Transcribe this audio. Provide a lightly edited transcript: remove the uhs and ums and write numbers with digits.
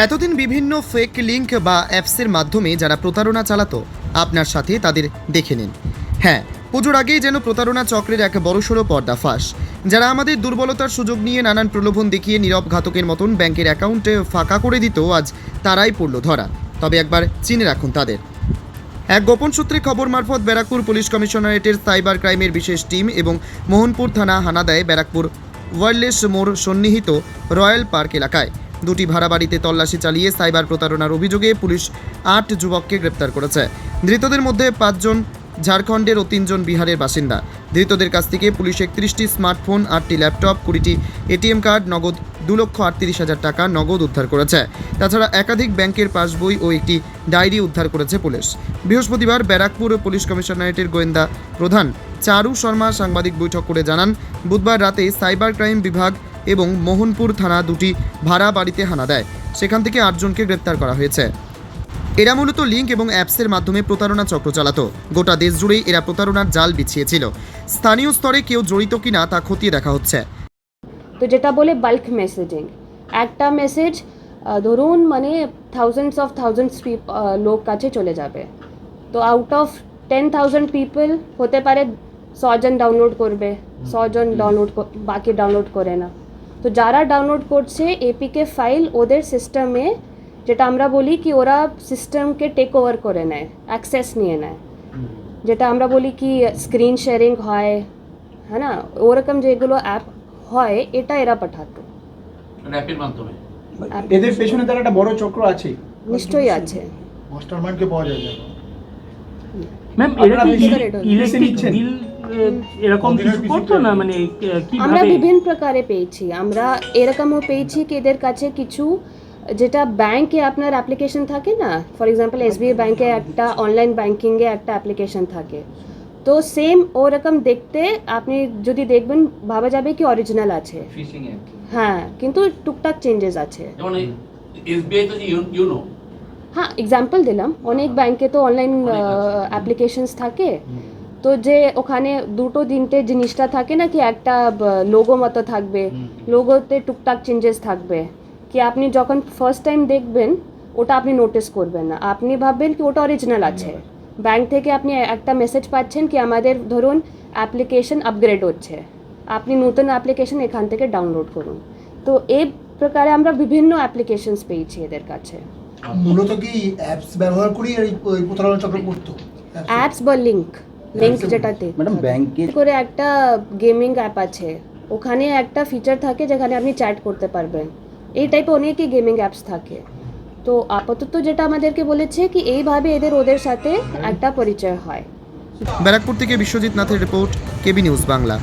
এতদিন বিভিন্ন fake link বা অ্যাপসের মাধ্যমে যারা প্রতারণা চালাতো আপনার সাথে তাদের দেখে নিন। হ্যাঁ, পুজোর আগেই যেন প্রতারণা চক্রের এক বড়সড় পর্দাফাঁস। যারা আমাদের দুর্বলতার সুযোগ নিয়ে নানান প্রলোভন দেখিয়ে নীরব ঘাতকের মতন ব্যাংকের অ্যাকাউন্টে ফাঁকা করে দিত, আজ তারাই পড়ল ধরা। তবে একবার চিনে রাখুন তাদের। এক গোপন সূত্রে খবর মারফত ব্যারাকপুর পুলিশ কমিশনারেটের সাইবার ক্রাইমের বিশেষ টিম এবং মোহনপুর থানা হানা দেয় ব্যারাকপুর ওয়ারলেস মোড় সন্নিহিত রয়্যাল পার্ক এলাকায়। দুটি ভাড়া বাড়িতে তল্লাশি চালিয়ে সাইবার প্রতারণার অভিযোগে পুলিশ 8 যুবককে গ্রেপ্তার করেছে। ধৃতদের মধ্যে 5 জন ঝাড়খণ্ডের ও 3 জন বিহারের বাসিন্দা। ধৃতদের কাছ থেকে পুলিশ 31টি স্মার্টফোন, 8টি ল্যাপটপ, 20টি এটিএম কার্ড, নগদ 2,38,000 টাকা নগদ উদ্ধার করেছে। তাছাড়া একাধিক ব্যাংকের পাসবই ও একটি ডায়েরি উদ্ধার করেছে পুলিশ। বৃহস্পতিবার ব্যারাকপুর পুলিশ কমিশনারেটের গোয়েন্দা প্রধান চারু শর্মা সাংবাদিক বৈঠক করে জানান, বুধবার রাতে সাইবার ক্রাইম বিভাগ এবং মোহনপুর থানা দুটি ভাড়া বাড়িতে হানা দেয়। সেখান থেকে 8 জনকে গ্রেপ্তার করা হয়েছে। এরা মূলত লিঙ্ক এবং অ্যাপসের মাধ্যমে প্রতারণা চক্র চালাতো। গোটা দেশ জুড়েই এরা প্রতারণার জাল বিছিয়েছিল। স্থানীয় স্তরে কেউ জড়িত কিনা তা খতিয়ে দেখা হচ্ছে। তো যেটা বলে বাল্ক মেসেজিং, একটা মেসেজ ধরুন মানে থাউজেন্ডস লোক কাছে চলে যাবে। তো আউট অফ 10,000 পিপল হতে পারে 100 জন ডাউনলোড করবে, 100 জন বাকি ডাউনলোড করে না। তো যারা ডাউনলোড করছে এপিকে ফাইল ওদের সিস্টেমে, যেটা আমরা বলি কি ওরা সিস্টেমকে টেক ওভার করে নেয়, অ্যাক্সেস নিয়ে নেয়, যেটা আমরা বলি কি স্ক্রিন শেয়ারিং হয়, হ্যাঁ না, ওরকম যেগুলো অ্যাপ হয় এটা এরা পাঠাতো অ্যাপের মাধ্যমে। এদের পেছনে তার একটা বড় চক্র আছে, নিশ্চয়ই আছে। মাস্টারমাইন্ডকে পাওয়া যায় না। ম্যাম, এরা কি ইলেকট্রিক বিল এরকম কিছু করতো না? মানে আমরা কিভাবে? বিভিন্ন প্রকারে পেয়েছি। আমরা এরকমও পেয়েছি কি এদের কাছে কিছু, যেটা ব্যাংকে আপনার অ্যাপ্লিকেশন থাকে না, ফর এক্সাম্পল এসবিআই ব্যাংকে একটা অনলাইন ব্যাংকিংয়ে একটা অ্যাপ্লিকেশন থাকে, তো সেম ওরকম দেখতে আপনি যদি দেখবেন ভাবা যাবে কি অরিজিনাল আছে, ফিশিং অ্যাপ। হ্যাঁ, কিন্তু টুকটাক চেঞ্জেস আছে। যেমন এসবিআই তো ইউনো। হ্যাঁ, এক্সাম্পল দিলাম, অনেক ব্যাংকে তো অনলাইন অ্যাপ্লিকেশনস থাকে, তো যে ওখানে 2-3টে জিনিসটা থাকে না কি, একটা লোগো মতো থাকবে, লোগোতে টুকটাক চেঞ্জেস থাকবে, কি আপনি যখন ফার্স্ট টাইম দেখবেন ওটা আপনি নোটিস করবেন না, আপনি ভাববেন কি ওটা অরিজিনাল আছে। ব্যাংক থেকে আপনি একটা মেসেজ পাচ্ছেন কি আমাদের ধরুন অ্যাপ্লিকেশন আপগ্রেড হচ্ছে, আপনি নতুন অ্যাপ্লিকেশন এখান থেকে ডাউনলোড করুন। তো এই প্রকারে আমরা বিভিন্ন অ্যাপ্লিকেশনস পেয়েছি এদের কাছে। মূলত কি অ্যাপস ব্যবহার করি এই প্রতারণা চক্র করতো? অ্যাপস বা লিঙ্ক যেটাতে ম্যাডাম, ব্যাংকে করে একটা গেমিং অ্যাপ আছে, ওখানে একটা ফিচার থাকে যেখানে আপনি চ্যাট করতে পারবেন। এই টাইপের অনেকই গেমিং অ্যাপস থাকে। তো আপাতত যেটা আমাদেরকে বলেছে কি এইভাবে ওদের সাথে একটা পরিচয় হয়। ব্যারাকপুর থেকে বিশ্বজিৎ নাথের রিপোর্ট, কেবি নিউজ বাংলা।